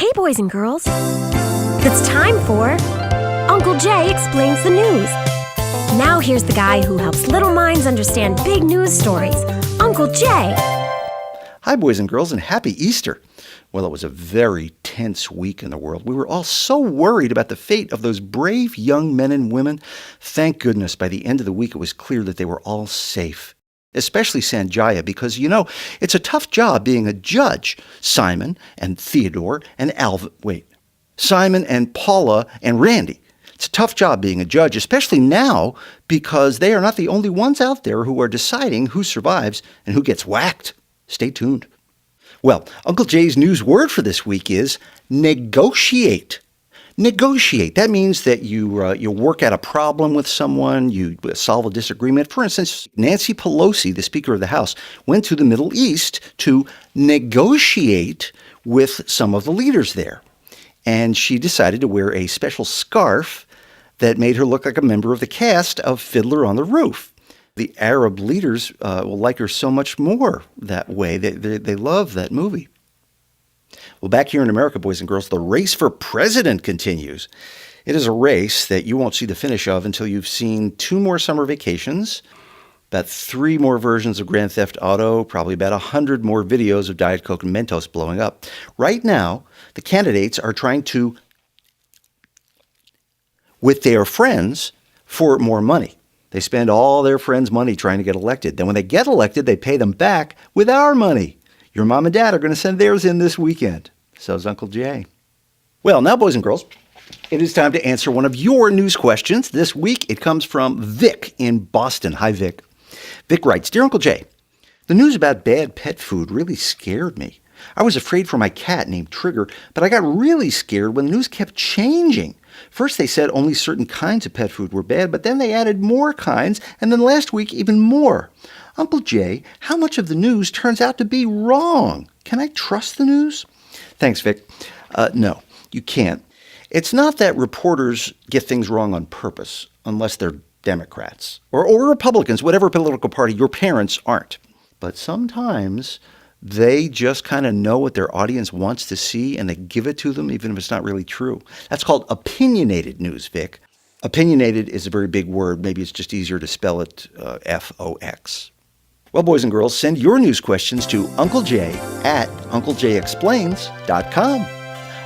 Hey, boys and girls. It's time for Uncle Jay Explains the News. Now here's the guy who helps little minds understand big news stories, Uncle Jay. Hi, boys and girls, and happy Easter. Well, it was a very tense week in the world. We were all so worried about the fate of those brave young men and women. Thank goodness, by the end of the week, it was clear that they were all safe. Especially Sanjaya, because, it's a tough job being a judge. Simon and Theodore and Simon and Paula and Randy. It's a tough job being a judge, especially now, because they are not the only ones out there who are deciding who survives and who gets whacked. Stay tuned. Well, Uncle Jay's news word for this week is negotiate. Negotiate. That means that you work out a problem with someone, you solve a disagreement. For instance, Nancy Pelosi, the Speaker of the House, went to the Middle East to negotiate with some of the leaders there. And she decided to wear a special scarf that made her look like a member of the cast of Fiddler on the Roof. The Arab leaders will like her so much more that way. They love that movie. Well, back here in America, boys and girls, the race for president continues. It is a race that you won't see the finish of until you've seen 2 more summer vacations, about 3 more versions of Grand Theft Auto, probably about 100 more videos of Diet Coke and Mentos blowing up. Right now, the candidates are trying to, with their friends, for more money. They spend all their friends' money trying to get elected. Then when they get elected, they pay them back with our money. Your mom and dad are going to send theirs in this weekend. So's Uncle Jay. Well, now, boys and girls, it is time to answer one of your news questions. This week, it comes from Vic in Boston. Hi, Vic. Vic writes, Dear Uncle Jay, the news about bad pet food really scared me. I was afraid for my cat named Trigger, but I got really scared when the news kept changing. First, they said only certain kinds of pet food were bad, but then they added more kinds, and then last week, even more. Uncle Jay, how much of the news turns out to be wrong? Can I trust the news? Thanks, Vic. No, you can't. It's not that reporters get things wrong on purpose, unless they're Democrats or Republicans, whatever political party your parents aren't. But sometimes they just kind of know what their audience wants to see, and they give it to them, even if it's not really true. That's called opinionated news, Vic. Opinionated is a very big word. Maybe it's just easier to spell it F-O-X. Well, boys and girls, send your news questions to Uncle Jay at UncleJayExplains.com.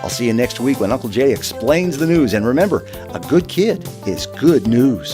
I'll see you next week when Uncle Jay explains the news. And remember, a good kid is good news.